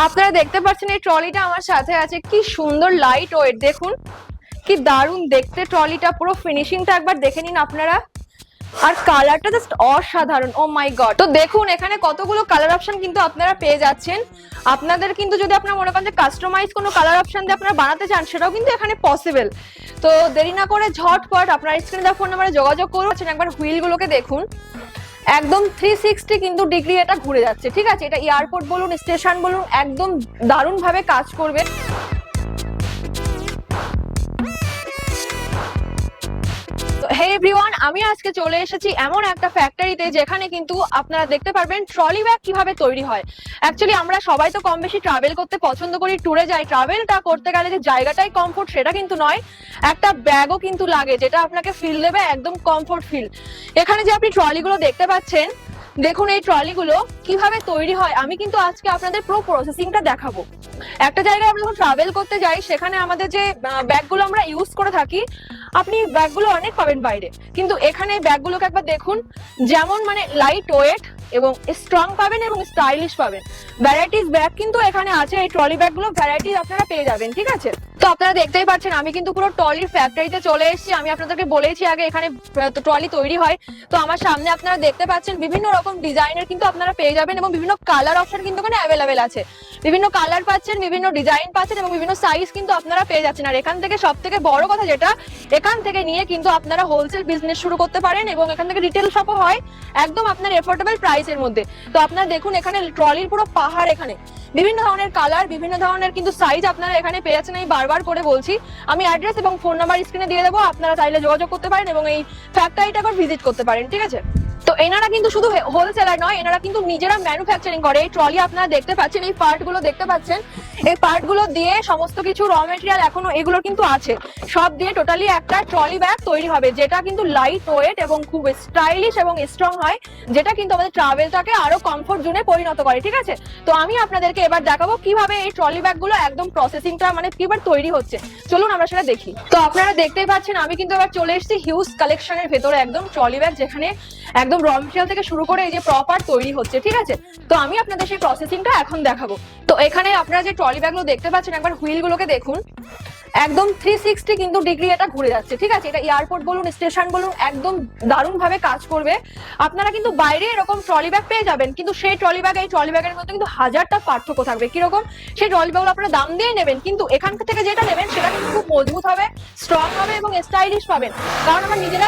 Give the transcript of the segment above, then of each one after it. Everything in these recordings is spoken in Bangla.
আপনারা দেখতে পাচ্ছেন এই ট্রলিটা আমার সাথে আছে, কি সুন্দর লাইট ওয়েট, দেখুন কি দারুণ দেখতে ট্রলিটা, পুরো ফিনিশিংটা একবার দেখে নিন আপনারা। আর কালারটা জাস্ট অসাধারণ, ও মাই গড। তো দেখুন এখানে কতগুলো কালার অপশন কিন্তু আপনারা পেয়ে যাচ্ছেন। আপনাদের কিন্তু যদি আপনারা মনে করেন যে কাস্টমাইজ কোনো কালার অপশন দিয়ে আপনারা বানাতে চান, সেটাও কিন্তু এখানে পসিবল। তো দেরি না করে ঝটপট আপনারা স্ক্রিনে দেওয়া ফোন নাম্বারে যোগাযোগ করুন। একবার হুইল গুলোকে দেখুন, একদম 360 কিন্তু ডিগ্রি এটা ঘুরে যাচ্ছে, ঠিক আছে। এটা এয়ারপোর্ট বলুন, স্টেশন বলুন, একদম দারুণ ভাবে কাজ করবে। হে এভরিওয়ান, আমি আজকে চলে এসেছি এমন একটা ফ্যাক্টরিতে যেখানে কিন্তু আপনারা দেখতে পারবেন ট্রলি ব্যাগ কিভাবে তৈরি হয়। অ্যাকচুয়ালি আমরা সবাই তো কম বেশি ট্রাভেল করতে পছন্দ করি, ট্যুরে যাই। ট্রাভেলটা করতে গেলে যে জায়গাটাই কমফোর্ট সেটা কিন্তু নয়, একটা ব্যাগও কিন্তু লাগে যেটা আপনাকে ফিল দেবে একদম কমফোর্ট ফিল। এখানে যে আপনি ট্রলিগুলো দেখতে পাচ্ছেন, দেখুন এই ট্রলিগুলো কিভাবে তৈরি হয়, আমি কিন্তু আজকে আপনাদের পুরো প্রসেসিংটা দেখাবো। একটা জায়গায় আমরা যখন ট্রাভেল করতে যাই, সেখানে আমাদের যে ব্যাগগুলো আমরা ইউজ করে থাকি, আপনি ব্যাগগুলো অনেক পাবেন বাইরে, কিন্তু এখানে ব্যাগগুলোকে একবার দেখুন, যেমন মানে লাইট ওয়েট এবং স্ট্রং পাবেন এবং স্টাইলিশ পাবেন। ভ্যারাইটিস ব্যাগ কিন্তু এখানে আছে, এই ট্রলি ব্যাগগুলো ভ্যারাইটিস আপনারা পেয়ে যাবেন, ঠিক আছে। তো আপনারা দেখতেই পাচ্ছেন আমি কিন্তু পুরো ট্রলির ফ্যাক্টরিতে চলে এসেছি। আমি আপনাদেরকে বলেছি আগে এখানে ট্রলি তৈরি হয়। তো আমার সামনে আপনারা দেখতে পাচ্ছেন বিভিন্ন রকম ডিজাইনের কিন্তু আপনারা পেয়ে যাবেন এবং বিভিন্ন কালার অপশন কিন্তু এখানে অ্যাভেলেবেল আছে। বিভিন্ন কালার পাচ্ছেন, বিভিন্ন ডিজাইন পাচ্ছেন এবং বিভিন্ন সাইজ কিন্তু আপনারা পেয়ে যাচ্ছেন। আর এখান থেকে সব থেকে বড় কথা যেটা, এখান থেকে নিয়ে কিন্তু আপনারা হোলসেল বিজনেস শুরু করতে পারেন এবং এখান থেকে রিটেল শপও হয় একদম আপনার এফোর্ডেবল প্রাইসের মধ্যে। তো আপনারা দেখুন এখানে ট্রলির পুরো পাহাড়, এখানে বিভিন্ন ধরনের কালার, বিভিন্ন ধরনের কিন্তু সাইজ আপনারা এখানে পেয়ে যাচ্ছেন। আমি বারবার করে বলছি, আমি অ্যাড্রেস এবং ফোন নাম্বার স্ক্রিনে দিয়ে দেবো, আপনারা চাইলে যোগাযোগ করতে পারেন এবং এই ফ্যাক্টরিটা একবার ভিজিট করতে পারেন, ঠিক আছে। তো এনারা কিন্তু শুধু হোলসেলার নয়, এনারা কিন্তু নিজেরা ম্যানুফ্যাকচারিং করে। এই ট্রলি আপনারা দেখতে পাচ্ছেন, এই পার্টগুলো দেখতে পাচ্ছেন, এই পার্টগুলো দিয়ে সমস্ত কিছু র মেটেরিয়াল এখনো এগুলো কিন্তু আছে, সব দিয়ে টোটালি একটা ট্রলি ব্যাগ তৈরি হবে, যেটা কিন্তু লাইট ওয়েট এবং খুব স্টাইলিশ এবং স্ট্রং হয়, যেটা কিন্তু আমাদের ট্রাভেলটাকে আরো কমফোর্ট জোনে পরিণত করে, ঠিক আছে। তো আমি আপনাদেরকে এবার দেখাবো কিভাবে এই ট্রলি ব্যাগগুলো একদম প্রসেসিংটা মানে কিভাবে তৈরি হচ্ছে, চলুন আমরা সেটা দেখি। তো আপনারা দেখতেই পাচ্ছেন আমি কিন্তু এবার চলে এসেছি হিউজ কালেকশনের ভেতরে, একদম ট্রলি ব্যাগ যেখানে একদম র মেটেরিয়াল থেকে শুরু করে এই যে প্রপার তৈরি হচ্ছে, ঠিক আছে। তো আমি আপনাদের সেই প্রসেসিংটা এখন দেখাবো। তো এখানে আপনারা যে ট্রলি ব্যাগগুলো দেখতে পাচ্ছেন, একবার হুইল গুলোকে দেখুন, একদম 360 কিন্তু ডিগ্রি এটা ঘুরে যাচ্ছে, ঠিক আছে। এটা এয়ারপোর্ট বলুন, স্টেশন বলুন, একদম দারুণ ভাবে কাজ করবে। আপনারা কিন্তু বাইরে এরকম ট্রলি ব্যাগ পেয়ে যাবেন, কিন্তু সেই ট্রলি ব্যাগ এই ট্রলি ব্যাগের মধ্যে কিন্তু হাজারটা পার্থক্য থাকবে। কিরকম? সেই ট্রলি ব্যাগগুলো আপনারা দাম দিয়ে নেবেন, কিন্তু এখান থেকে যেটা নেবেন সেটা কিন্তু খুব মজবুত হবে, স্ট্রং হবে এবং স্টাইলিশ পাবেন, কারণ আমার নিজেরা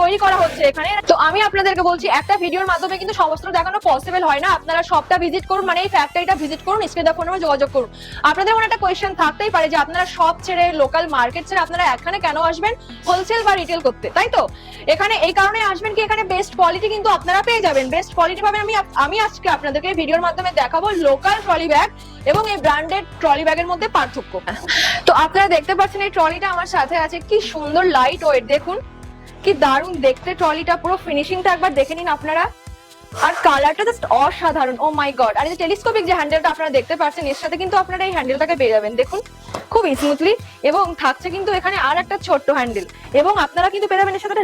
তৈরি করা হচ্ছে এখানে। তো আমি আপনাদেরকে বলছি, একটা ভিডিওর মাধ্যমে কিন্তু সমস্ত দেখানো পসিবল হয় না। আপনারা সবটা ভিজিট করুন, মানে এই ফ্যাক্টরিটা ভিজিট করুন, স্ক্রিনে দেওয়া ফোন নাম্বারে যোগাযোগ করুন। আপনাদের মনে একটা কোয়েশ্চেন থাকতেই পারে যে আপনারা সব ছেড়ে, লোকাল মার্কেট ছেড়ে আপনারা এখানে কেন আসবেন হোলসেল বা রিটেল করতে, তাই তো। এখানে এই কারণে আসবেন কি, এখানে বেস্ট কোয়ালিটি কিন্তু আপনারা পেয়ে যাবেন, বেস্ট কোয়ালিটি পাবেন। আমি আজকে আপনাদেরকে ভিডিওর মাধ্যমে দেখাবো লোকাল ট্রলি ব্যাগ এবং এই ব্র্যান্ডেড ট্রলি ব্যাগের মধ্যে পার্থক্য। তো আপনারা দেখতে পাচ্ছেন এই ট্রলিটা আমার সাথে আছে, কি সুন্দর লাইট ওয়েট, দেখুন কি দারুণ দেখতে ট্রলিটা, পুরো ফিনিশিংটা একবার দেখে নিন আপনারা। আর কালারটা জাস্ট অসাধারণ, ও মাই গড। আর এই যে টেলিস্কোপিক যে হ্যান্ডেলটা আপনারা দেখতে পাচ্ছেন, এর সাথে কিন্তু আপনারা এই হ্যান্ডেলটাকে পেয়ে যাবেন, দেখুন খুব স্মুথলি। এবং থাকছে কিন্তু এখানে আর একটা ছোট্ট হ্যান্ডেল, এবং আপনারা কিন্তু পেয়ে যাবেন এর সাথে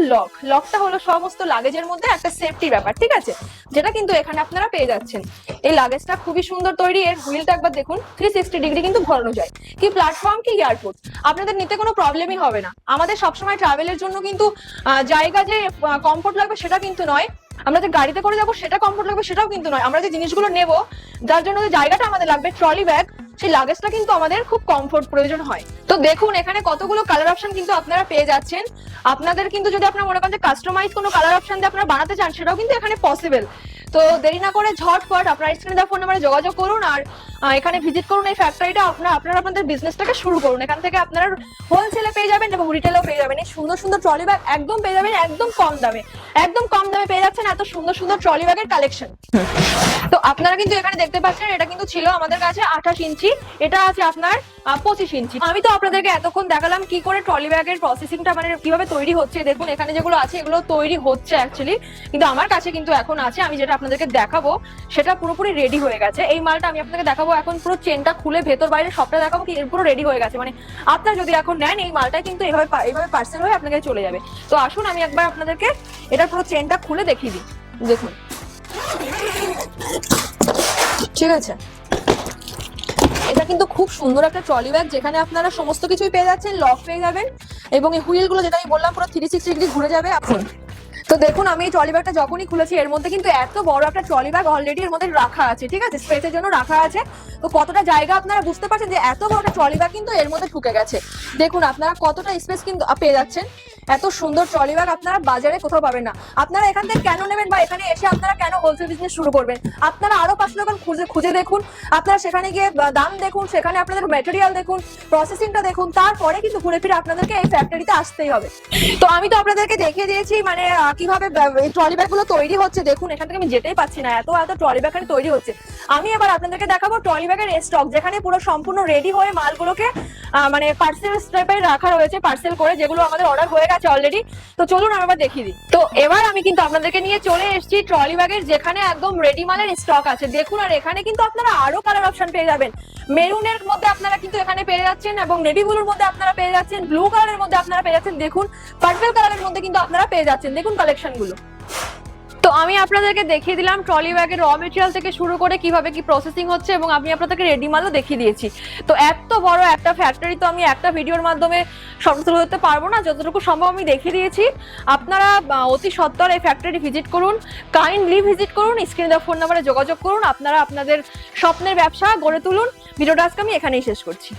লকটা হলো সমস্ত লাগেজের মধ্যে একটা সেফটি ব্যাপার, ঠিক আছে, যেটা কিন্তু এখানে আপনারা পেয়ে যাচ্ছেন। এই লাগেজটা খুবই সুন্দর তৈরি, এর হুইলটা একবার দেখুন, 360 ডিগ্রি কিন্তু ঘোরানো যায়। কি প্ল্যাটফর্ম, কি এয়ারপোর্ট, আপনাদের নিতে কোনো প্রবলেমই হবে না। আমাদের সবসময় ট্রাভেলের জন্য কিন্তু জায়গা যে কমফোর্ট লাগবে সেটা কিন্তু নয়, আমরা যে গাড়িতে করে যাবো সেটা কমফোর্ট লাগবে সেটাও কিন্তু নয়, আমরা যে জিনিসগুলো নেবো যার জন্য যে জায়গাটা আমাদের লাগবে ট্রলি ব্যাগ, সেই লাগেজটা কিন্তু আমাদের খুব কমফোর্ট প্রয়োজন হয়। তো দেখুন এখানে কতগুলো কালার অপশন কিন্তু আপনারা পেয়ে যাচ্ছেন। আপনাদের কিন্তু যদি আপনারা মনে করেন যে কাস্টমাইজ কোনো কালার অপশন দিয়ে আপনারা বানাতে চান, সেটাও কিন্তু এখানে পসিবল। তো দেরি না করে ঝটপট আপনারা স্ক্রিনে দেওয়া ফোন নাম্বারে যোগাযোগ করুন আর এখানে ভিজিট করুন এই ফ্যাক্টরিটা। আপনারা আপনাদের বিজনেসটাকে শুরু করুন। এখান থেকে আপনারা হোলসেলে পেয়ে যাবেন এবং রিটেলেও পেয়ে যাবেন এই সুন্দর সুন্দর ট্রলি ব্যাগ, একদম পেয়ে যাবেন একদম কম দামে, একদম কম দামে পেয়ে যাচ্ছেন এত সুন্দর সুন্দর ট্রলি ব্যাগের কালেকশন। তো আপনারা কিন্তু এখানে দেখতে পাচ্ছেন, এটা কিন্তু ছিল আমাদের কাছে 28 ইঞ্চি, এটা আছে আপনার 25 ইঞ্চি। আমি তো আপনাদেরকে এতক্ষণ দেখালাম কি করে ট্রলি ব্যাগের প্রসেসিংটা মানে কিভাবে তৈরি হচ্ছে। দেখুন এখানে যেগুলো আছে এগুলো তৈরি হচ্ছে অ্যাকচুয়ালি, কিন্তু আমার কাছে কিন্তু এখন আছে, আমি যেটা আপনাদেরকে দেখাবো সেটা পুরোপুরি রেডি হয়ে গেছে। এই মালটা আমি আপনাকে দেখাবো এখন, পুরো চেনটা খুলে ভেতর বাইরে সবটা দেখাবো কি পুরো রেডি হয়ে গেছে। মানে আপনারা যদি এখন নেন এই মালটা কিন্তু এইভাবে পার্সেল হয়ে আপনাকে চলে যাবে। তো আসুন আমি একবার আপনাদেরকে এটা পুরো চেনটা খুলে দেখিয়ে দিই, দেখুন, ঠিক আছে। এটা কিন্তু খুব সুন্দর একটা ট্রলি ব্যাগ, যেখানে আপনারা সমস্ত কিছুই পেয়ে যাচ্ছেন, লক পেয়ে যাবেন এবং এই হুইল গুলো যেটা আমি বললাম পুরো 360 ডিগ্রি ঘুরে যাবে এখন। তো দেখুন আমি এই ট্রলি ব্যাগটা যখনই খুলেছি এর মধ্যে কিন্তু এত বড় একটা ট্রলি ব্যাগ অলরেডি এর মধ্যে রাখা আছে, ঠিক আছে, স্পেসের জন্য রাখা আছে। তো কতটা জায়গা আপনারা বুঝতে পারছেন যে এত বড় একটা ট্রলি ব্যাগ কিন্তু এর মধ্যে ঢুকে গেছে। দেখুন আপনারা কতটা স্পেস কিন্তু পেয়ে যাচ্ছেন। এত সুন্দর ট্রলি ব্যাগ আপনারা বাজারে কোথাও পাবেন না। আপনারা এখান থেকে কেন নেবেন বা এখানে এসে আপনারা কেন হোলসেল বিজনেস শুরু করবেন? আপনারা আরো 5 দোকান খুঁজে খুঁজে দেখুন, আপনারা সেখানে গিয়ে দাম দেখুন, সেখানে আপনাদের ম্যাটেরিয়াল দেখুন, প্রসেসিংটা দেখুন, তারপরে কিন্তু ঘুরে ফিরে আপনাদেরকে এই ফ্যাক্টরিতে আসতেই হবে। তো আমি তো আপনাদেরকে দেখিয়ে দিয়েছি মানে কিভাবে ট্রলি ব্যাগ গুলো তৈরি হচ্ছে। দেখুন এখান থেকে আমি যেতেই পাচ্ছি না, এত এত ট্রলি ব্যাগ তৈরি হচ্ছে। আমি এবার আপনাদেরকে দেখাবো ট্রলি ব্যাগের স্টক, যেখানে পুরো সম্পূর্ণ রেডি হয়ে মালগুলোকে মানে পার্সেল স্টেপে রাখা রয়েছে, পার্সেল করে, যেগুলো আমাদের অর্ডার হয়ে গেছে অলরেডি। তো চলুন আমি আবার দেখিয়ে দিই। তো এবার আমি কিন্তু আপনাদেরকে নিয়ে চলে এসেছি ট্রলি ব্যাগের, যেখানে একদম রেডি মালের স্টক আছে। দেখুন আর এখানে কিন্তু আপনারা আরো কালার অপশন পেয়ে যাবেন। মেরুনের মধ্যে আপনারা কিন্তু এখানে পেয়ে যাচ্ছেন এবং নেভি ব্লুর মধ্যে আপনারা পেয়ে যাচ্ছেন, ব্লু কালারের মধ্যে আপনারা পেয়ে যাচ্ছেন, দেখুন পার্পল কালারের মধ্যে কিন্তু আপনারা পেয়ে যাচ্ছেন। দেখুন কালেকশন গুলো। তো আমি আপনাদেরকে দেখিয়ে দিলাম ট্রলি ব্যাগের র মেটেরিয়াল থেকে শুরু করে কিভাবে কি প্রসেসিং হচ্ছে এবং আমি আপনাদেরকে রেডি মালও দেখিয়ে দিয়েছি। তো এত বড় একটা ফ্যাক্টরি তো আমি একটা ভিডিওর মাধ্যমে সচেতন হতে পারবো না, যতটুকু সম্ভব আমি দেখিয়ে দিয়েছি। আপনারা অতি সত্বর এই ফ্যাক্টরি ভিজিট করুন, কাইন্ডলি ভিজিট করুন, স্ক্রিনে দেওয়া ফোন নাম্বারে যোগাযোগ করুন, আপনারা আপনাদের স্বপ্নের ব্যবসা গড়ে তুলুন। ভিডিওটা আজকে আমি এখানেই শেষ করছি।